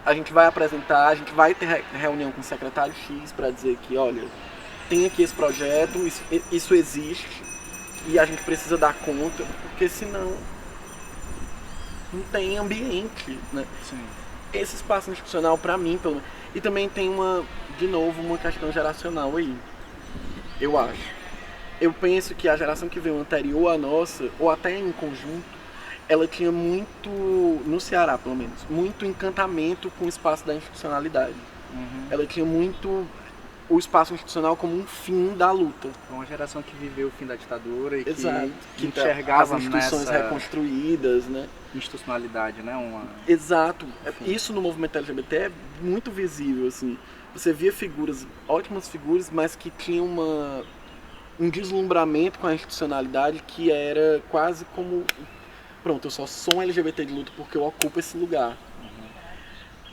a gente vai apresentar, a gente vai ter reunião com o secretário X para dizer que, olha, tem aqui esse projeto, isso existe e a gente precisa dar conta, porque senão não tem ambiente, né? Sim. Esse espaço institucional, para mim, pelo menos, e também tem de novo, uma questão geracional aí, eu acho. Eu penso que a geração que veio anterior à nossa, ou até em conjunto, ela tinha muito, no Ceará pelo menos, muito encantamento com o espaço da institucionalidade. Ela tinha muito o espaço institucional como um fim da luta. Uma geração que viveu o fim da ditadura e Exato. que enxergava as instituições nessa reconstruídas, né? institucionalidade, né? Exato. Isso no movimento LGBT é muito visível, assim. Você via figuras, ótimas figuras, mas que tinham um deslumbramento com a institucionalidade que era quase como... Pronto, eu só sou um LGBT de luta porque eu ocupo esse lugar.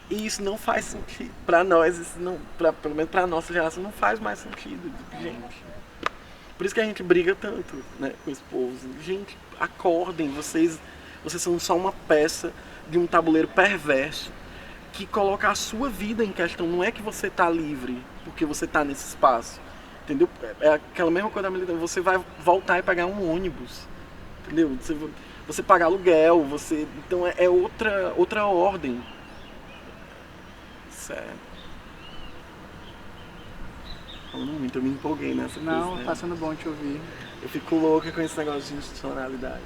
E isso não faz sentido. Pra nós, isso não, pelo menos pra nossa geração, não faz mais sentido, gente. Por isso que a gente briga tanto, né, com esse povo. Gente, acordem, vocês são só uma peça de um tabuleiro perverso que coloca a sua vida em questão. Não é que você tá livre porque você tá nesse espaço, entendeu? É aquela mesma coisa da militância. Você vai voltar e pagar um ônibus, entendeu? Você pagar aluguel, então é outra ordem. Sério. Falando muito, eu me empolguei nessa coisa. Não, tá sendo bom te ouvir. Eu fico louca com esse negócio de institucionalidade.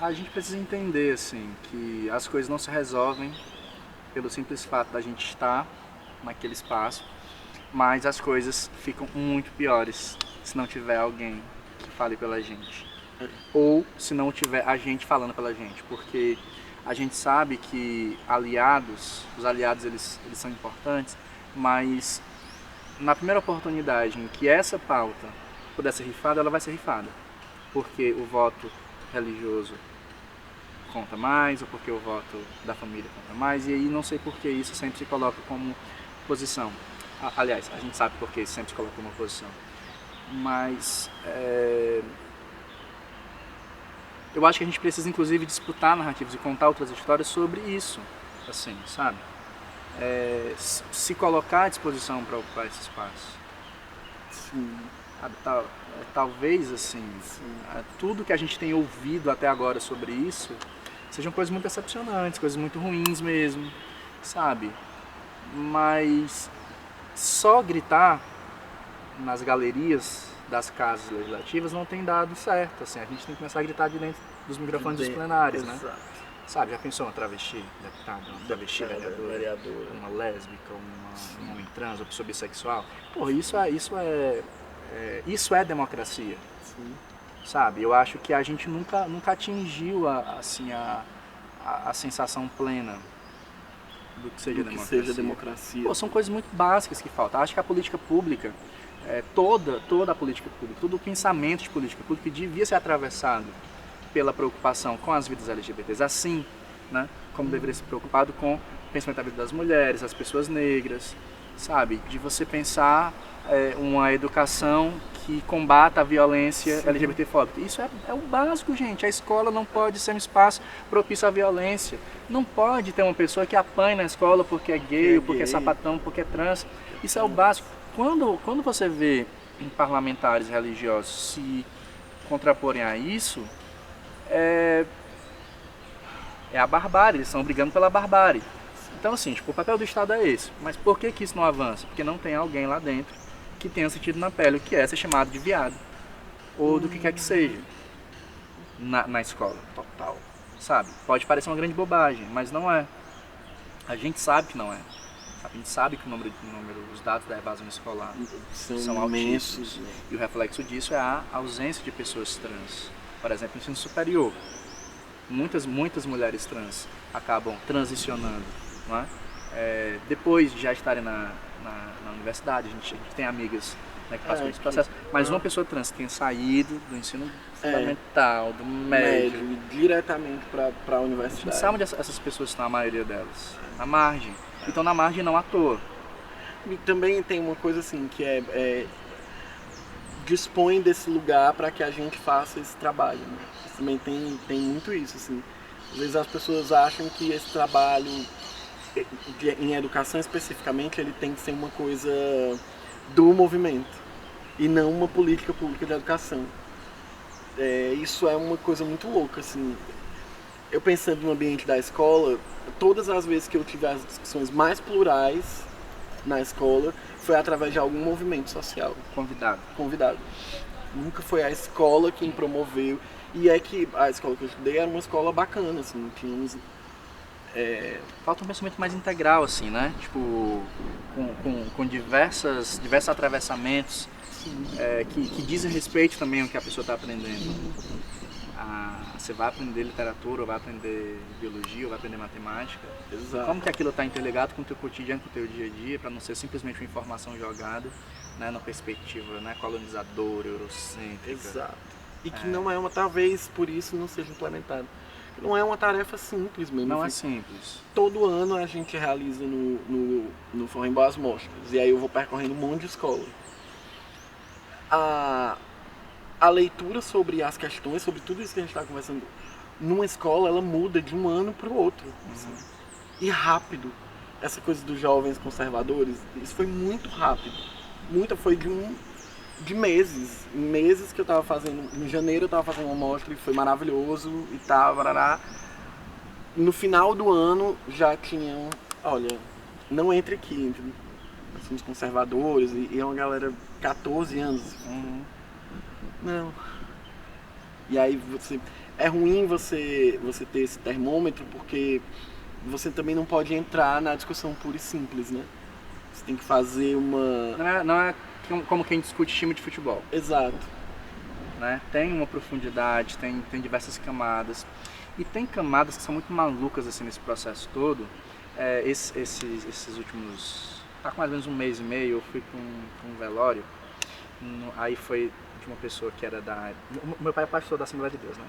A gente precisa entender, assim, que as coisas não se resolvem pelo simples fato da gente estar naquele espaço, mas as coisas ficam muito piores se não tiver alguém que fale pela gente. Ou se não tiver a gente falando pela gente, porque a gente sabe que os aliados eles são importantes, mas na primeira oportunidade em que essa pauta puder ser rifada, ela vai ser rifada. Porque o voto religioso conta mais, ou porque o voto da família conta mais, e aí não sei por que isso sempre se coloca como posição. Aliás, a gente sabe por que isso sempre se coloca como posição. Mas eu acho que a gente precisa, inclusive, disputar narrativas e contar outras histórias sobre isso, assim, sabe? Se colocar à disposição para ocupar esse espaço. Sim. Talvez, assim, tudo que a gente tem ouvido até agora sobre isso sejam coisas muito decepcionantes, coisas muito ruins mesmo, sabe? Mas só gritar nas galerias das casas legislativas não tem dado certo, assim, a gente tem que começar a gritar de dentro dos microfones dos plenários, né? Sabe, já pensou uma travesti deputada, uma travesti vereadora, uma lésbica, um homem trans, uma pessoa bissexual? Porra, isso é democracia. Sim. Sabe, eu acho que a gente nunca atingiu a sensação plena do que seja democracia. Pô, são coisas muito básicas que faltam. Acho que a política pública, toda a política pública, todo o pensamento de política pública devia ser atravessado pela preocupação com as vidas LGBTs, assim, né, como deveria ser preocupado com o pensamento da vida das mulheres, das pessoas negras, sabe, de você pensar uma educação que combata a violência LGBTfóbica. Isso é o básico, gente. A escola não pode ser um espaço propício à violência. Não pode ter uma pessoa que apanha na escola porque é gay, ou porque é sapatão, porque é trans. Isso é o básico. Quando você vê parlamentares religiosos se contraporem a isso, é a barbárie. Eles estão brigando pela barbárie. Então, assim, tipo, o papel do Estado é esse. Mas por que isso não avança? Porque não tem alguém lá dentro que tenha sentido na pele o que é ser chamado de viado. Ou do que quer que seja. Na escola. Total. Sabe? Pode parecer uma grande bobagem, mas não é. A gente sabe que não é. A gente sabe que os dados da evasão escolar são altíssimos. E o reflexo disso é a ausência de pessoas trans. Por exemplo, no ensino superior. Muitas mulheres trans acabam transicionando, não é? Depois de já estarem na universidade, a gente tem amigas, né, que passam por esse processo, mas uma pessoa trans que tem saído do ensino fundamental, do médio, diretamente para a universidade. A gente sabe onde essas pessoas estão, a maioria delas, na margem. Então na margem não à toa. E também tem uma coisa assim, que dispõe desse lugar para que a gente faça esse trabalho, né? Também tem muito isso, assim. Às vezes as pessoas acham que esse trabalho em educação especificamente, ele tem que ser uma coisa do movimento e não uma política pública de educação. Isso é uma coisa muito louca, assim. Eu pensando no ambiente da escola, todas as vezes que eu tive as discussões mais plurais na escola, foi através de algum movimento social. Convidado. Nunca foi a escola quem promoveu. E é que a escola que eu estudei era uma escola bacana, assim, tinha uns... Falta um pensamento mais integral, assim, né? Tipo, com diversos atravessamentos que dizem respeito também ao que a pessoa está aprendendo. Você vai aprender literatura, ou vai aprender biologia, ou vai aprender matemática. Exato. Como que aquilo está interligado com o teu cotidiano, com o teu dia a dia, para não ser simplesmente uma informação jogada, né, numa perspectiva, né, colonizadora, eurocêntrica. Exato. E que não é uma, talvez por isso não seja implementado. Não é uma tarefa simples mesmo. Não é simples. Todo ano a gente realiza no Forró em Boas Mostras. E aí eu vou percorrendo um monte de escola. A leitura sobre as questões, sobre tudo isso que a gente está conversando, numa escola, ela muda de um ano para o outro. Assim. E rápido. Essa coisa dos jovens conservadores, isso foi muito rápido. Foi de meses. Em meses que eu estava fazendo. Em janeiro eu estava fazendo uma mostra e foi maravilhoso e tal, barará. No final do ano já tinham, olha, não entre aqui, entendeu? Somos conservadores e é uma galera 14 anos. Não. E aí é ruim você ter esse termômetro porque você também não pode entrar na discussão pura e simples, né? Você tem que fazer uma... Não é como quem discute time de futebol. Exato. Né? Tem uma profundidade, tem diversas camadas. E tem camadas que são muito malucas assim, nesse processo todo. Esses últimos... Há mais ou menos um mês e meio eu fui para um velório. Aí foi de uma pessoa que era da... Meu pai é pastor da Assembleia de Deus, né?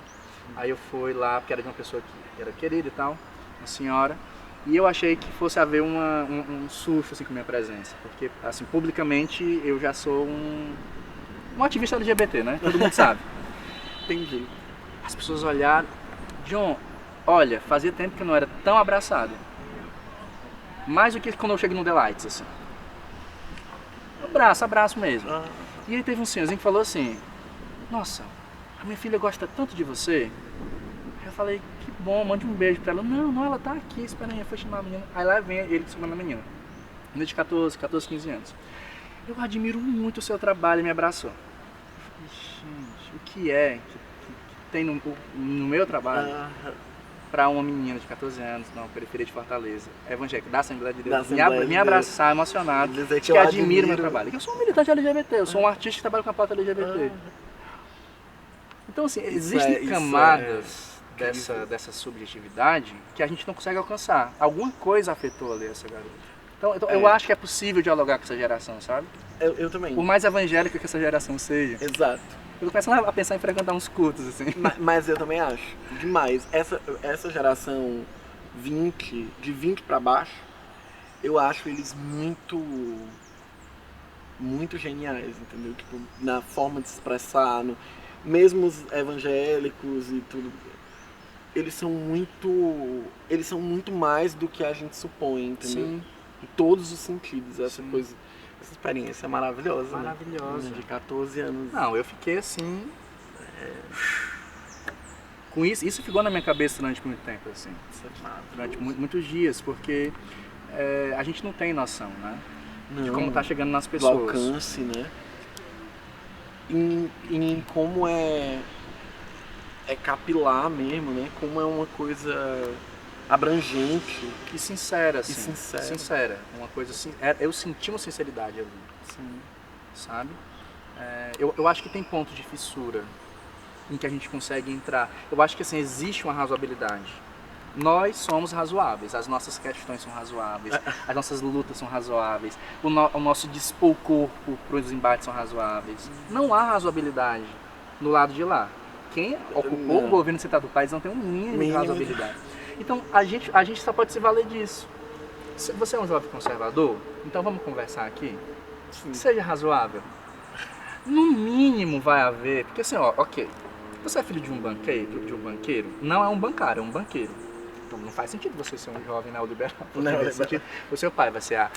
Aí eu fui lá porque era de uma pessoa que era querida e tal, uma senhora. E eu achei que fosse haver um susto assim, com a minha presença. Porque, assim, publicamente eu já sou um ativista LGBT, né? Todo mundo sabe. Entendi. As pessoas olharam... John, olha, fazia tempo que eu não era tão abraçado. Mais do que quando eu chego no Delights, assim. Abraço mesmo. E aí teve um senhorzinho que falou assim, nossa, a minha filha gosta tanto de você. Aí eu falei, que bom, mande um beijo pra ela. Não, ela tá aqui, espera aí, eu vou chamar a menina. Aí lá vem ele chamando a menina. Menina de 14, 15 anos. Eu admiro muito o seu trabalho e me abraçou. Eu falei, gente, o que é que tem no meu trabalho pra uma menina de 14 anos, na periferia de Fortaleza, evangélica, da Assembleia de Deus, me abraçar, emocionado, que admira o meu trabalho. Eu sou um militante LGBT, eu sou um artista que trabalha com a pauta LGBT. Então, assim, existem camadas dessa subjetividade que a gente não consegue alcançar. Alguma coisa afetou ali essa garota. Então eu acho que é possível dialogar com essa geração, sabe? Eu também. Por mais evangélica que essa geração seja. Exato. Eu tô começando a pensar em frequentar uns cultos, assim. Mas eu também acho. Demais. Essa geração de 20 pra baixo, eu acho eles muito geniais, entendeu? Tipo, na forma de se expressar, mesmo os evangélicos e tudo. Eles são muito mais do que a gente supõe, entendeu? Sim. Em todos os sentidos, essa experiência é maravilhosa. Maravilhosa. Né? De 14 anos. Não, eu fiquei assim... Com isso ficou na minha cabeça durante muito tempo, assim. Durante muitos dias, porque a gente não tem noção, né? De como tá chegando nas pessoas. Do alcance, né? Em como é capilar mesmo, né? Como é uma coisa abrangente. E sincera, assim. Sincera. Uma coisa assim. Eu senti uma sinceridade ali. Sim. Sabe? Eu acho que tem pontos de fissura em que a gente consegue entrar. Eu acho que assim, existe uma razoabilidade. Nós somos razoáveis, as nossas questões são razoáveis, as nossas lutas são razoáveis, o nosso dispor o corpo para os embates são razoáveis. Não há razoabilidade no lado de lá. Quem ocupou o governo central do país não tem um mínimo de razoabilidade. Então a gente só pode se valer disso. Se você é um jovem conservador, então vamos conversar aqui. Sim. Seja razoável. No mínimo vai haver, porque assim, ok, você é filho de um banqueiro, não é um bancário, é um banqueiro. Então não faz sentido você ser um jovem neoliberal. O seu pai vai ser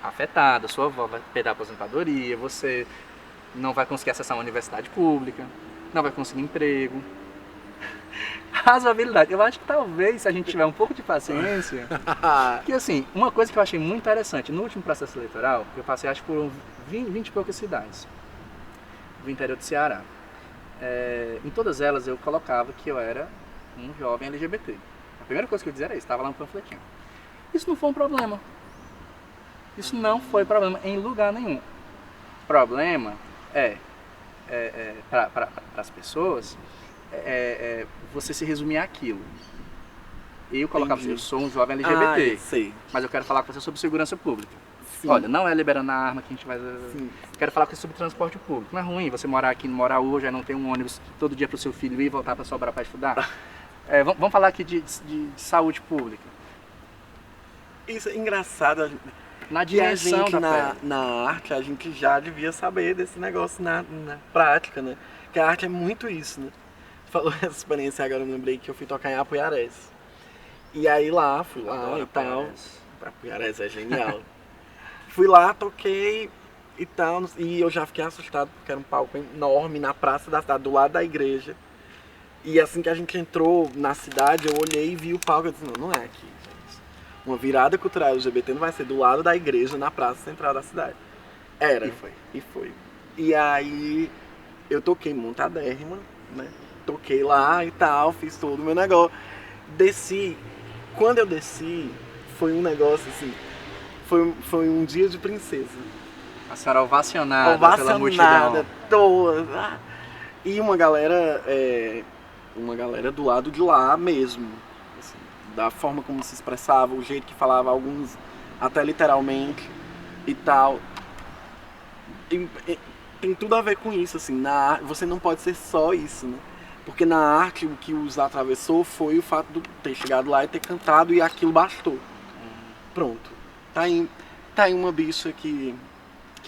afetado, a sua avó vai perder a aposentadoria, você não vai conseguir acessar uma universidade pública, não vai conseguir emprego. Razoabilidade. Eu acho que talvez, se a gente tiver um pouco de paciência... que assim, uma coisa que eu achei muito interessante, no último processo eleitoral, eu passei acho por 20 e poucas cidades do interior do Ceará. Em todas elas eu colocava que eu era um jovem LGBT. A primeira coisa que eu dizia era isso, estava lá no panfletinho. Isso não foi um problema. Isso não foi problema em lugar nenhum. Problema para as pessoas, você se resumir àquilo. Eu colocava assim, eu sou um jovem LGBT, sei. mas eu quero falar com você sobre segurança pública. Sim. Olha, não é liberando a arma que a gente vai... Sim. Quero falar com você sobre transporte público. Não é ruim você morar aqui, morar hoje, aí não ter um ônibus todo dia para o seu filho ir e voltar para Sobrar para estudar. Vamos falar aqui de saúde pública. Isso é engraçado. Na E a direção gente, da na arte, a gente já devia saber desse negócio na prática, né? Porque a arte é muito isso, né? Você falou essa experiência agora, eu me lembrei que eu fui tocar em Apuiarés. E aí fui lá e tal. Apuiarés é genial. Fui lá, toquei e tal, e eu já fiquei assustado porque era um palco enorme na praça da cidade, do lado da igreja. E assim que a gente entrou na cidade, eu olhei e vi o palco e disse, não é aqui, gente. Uma virada cultural LGBT não vai ser do lado da igreja, na praça central da cidade. Era. E foi. E aí eu toquei montadérrima, né? Toquei lá e tal, fiz todo o meu negócio. Desci. Quando eu desci, foi um negócio assim... Foi um dia de princesa. A senhora ovacionada pela multidão. Toda. E uma galera do lado de lá mesmo. Assim, da forma como se expressava, o jeito que falava, alguns até literalmente e tal. E tem tudo a ver com isso, assim. Você não pode ser só isso, né? Porque na arte o que os atravessou foi o fato de ter chegado lá e ter cantado e aquilo bastou. Pronto. Tá aí uma bicha que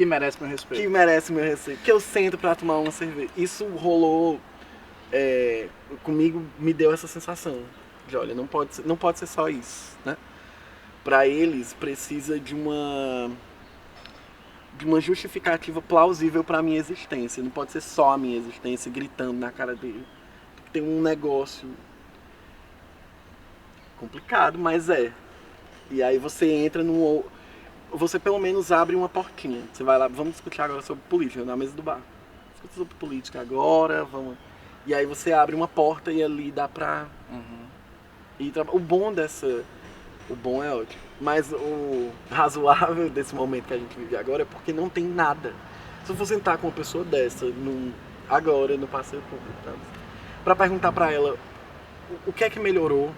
merece meu respeito. Que merece meu respeito. Que eu sento pra tomar uma cerveja. Isso rolou comigo, me deu essa sensação de, olha, não pode ser só isso, né? Pra eles precisa de uma justificativa plausível pra minha existência. Não pode ser só a minha existência gritando na cara dele. Tem um negócio complicado, mas E aí você entra você pelo menos abre uma portinha. Você vai lá, vamos discutir agora sobre política, na mesa do bar. Discutir sobre política agora, vamos... E aí você abre uma porta e ali dá pra... O bom é ótimo. Mas o razoável desse momento que a gente vive agora é porque não tem nada. Se eu for sentar com uma pessoa dessa, agora, no passeio público, tá? Pra perguntar pra ela o que é que melhorou,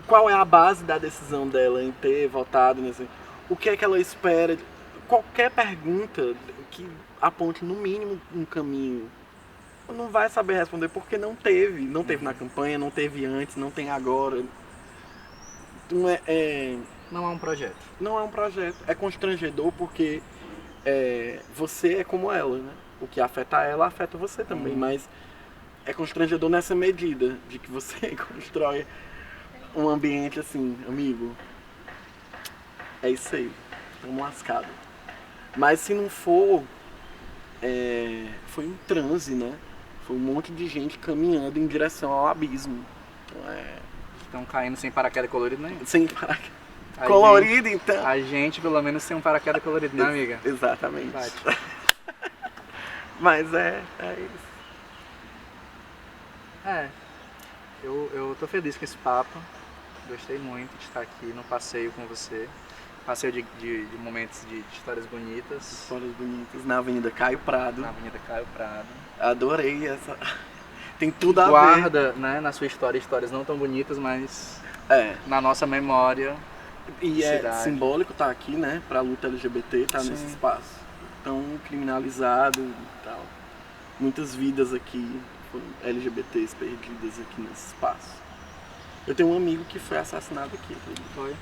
qual é a base da decisão dela em ter votado nesse... O que é que ela espera? Qualquer pergunta que aponte no mínimo um caminho, não vai saber responder porque não teve. Não teve na campanha, não teve antes, não tem agora. Não é um projeto. Não é um projeto. É constrangedor porque você é como ela, né? O que afeta ela, afeta você também. Mas é constrangedor nessa medida de que você constrói um ambiente assim, amigo. É isso aí, estamos lascados. Mas se não for, foi um transe, né? Foi um monte de gente caminhando em direção ao abismo. Estão caindo sem paraquedas colorido, né? Sem paraquedas. Colorido, então? A gente, pelo menos, tem um paraquedas colorido, né, amiga? Exatamente. Mas é isso. Eu tô feliz com esse papo. Gostei muito de estar aqui no passeio com você. Passeio de momentos de histórias bonitas. Histórias bonitas na Avenida Caio Prado. Adorei essa. Tem tudo a ver. Guarda, né, na sua história, histórias não tão bonitas, mas na nossa memória. E é simbólico estar aqui, né, pra luta LGBT, tá nesse espaço tão criminalizado e tal. Muitas vidas aqui, LGBTs perdidas aqui nesse espaço. Eu tenho um amigo que foi assassinado aqui. Foi?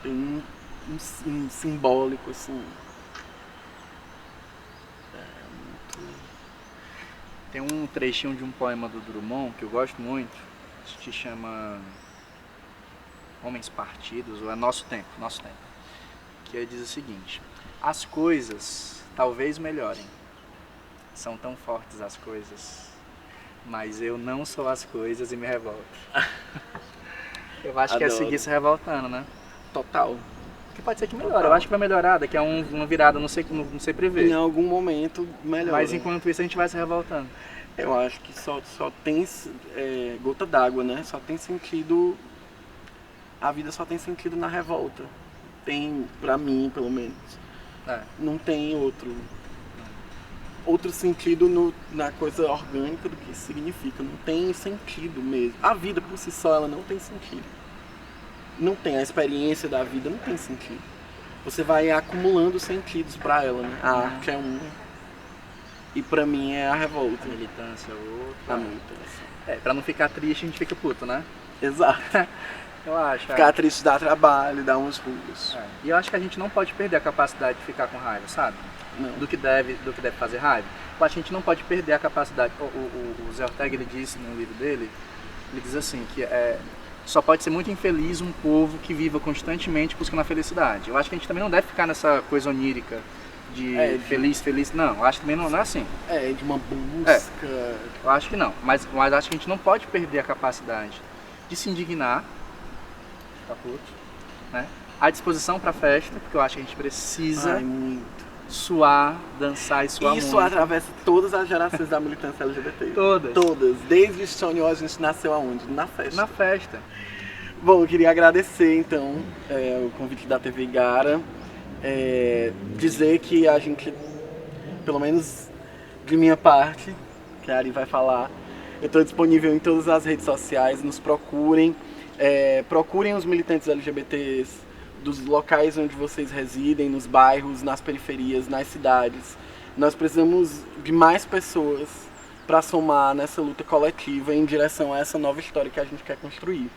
Tem um simbólico, assim. Tem um trechinho de um poema do Drummond que eu gosto muito, que se chama Homens Partidos, ou é Nosso Tempo, que ele diz o seguinte: as coisas talvez melhorem, são tão fortes as coisas, mas eu não sou as coisas e me revolto. Eu acho que é seguir se revoltando, né? Total. Que pode ser que melhore, eu acho que vai melhorar, daqui a uma virada, não sei prever. Em algum momento melhora. Mas enquanto isso a gente vai se revoltando. Eu acho que só tem gota d'água, né? Só tem sentido... A vida só tem sentido na revolta. tem, pra mim, pelo menos, É. não tem outro sentido na coisa orgânica do que isso significa. Não tem sentido mesmo. A vida por si só, ela não tem sentido. Não tem. A experiência da vida não tem sentido. Você vai acumulando sentidos pra ela, né? A arte é um. E pra mim é a revolta. A militância é outra. A militância. Pra não ficar triste, a gente fica puto, né? Exato. Eu acho. Ficar triste dá trabalho, dá uns pulos. E eu acho que a gente não pode perder a capacidade de ficar com raiva, sabe? Não. Do que deve fazer raiva. Eu acho que a gente não pode perder a capacidade. O Zé Ortega, ele disse no livro dele, ele diz assim, que só pode ser muito infeliz um povo que viva constantemente buscando a felicidade. Eu acho que a gente também não deve ficar nessa coisa onírica de feliz. Não, eu acho que também não é assim. De uma busca. Eu acho que não. Mas acho que a gente não pode perder a capacidade de se indignar, ficar puto, né? A disposição para festa, porque eu acho que a gente precisa suar, dançar e suar Isso muito. atravessa todas as gerações da militância LGBT. Todas. Todas. Desde Stonewall a gente nasceu aonde? Na festa. Na festa. Bom, eu queria agradecer então o convite da TV Igara. Dizer que a gente, pelo menos de minha parte, que a Ari vai falar, eu estou disponível em todas as redes sociais, nos procurem. Procurem os militantes LGBTs dos locais onde vocês residem, nos bairros, nas periferias, nas cidades. Nós precisamos de mais pessoas para somar nessa luta coletiva em direção a essa nova história que a gente quer construir.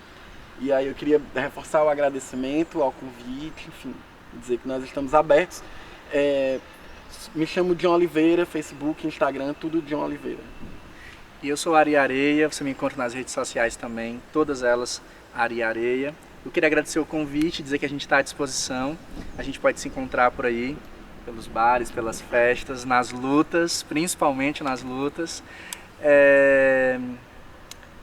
E aí eu queria reforçar o agradecimento ao convite, enfim, dizer que nós estamos abertos. Me chamo John Oliveira, Facebook, Instagram, tudo John Oliveira. E eu sou Ari Areia, você me encontra nas redes sociais também, todas elas Ari Areia. Eu queria agradecer o convite, dizer que a gente está à disposição, a gente pode se encontrar por aí, pelos bares, pelas festas, nas lutas, principalmente nas lutas,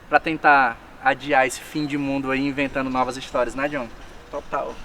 para tentar adiar esse fim de mundo aí, inventando novas histórias, né, John? Total.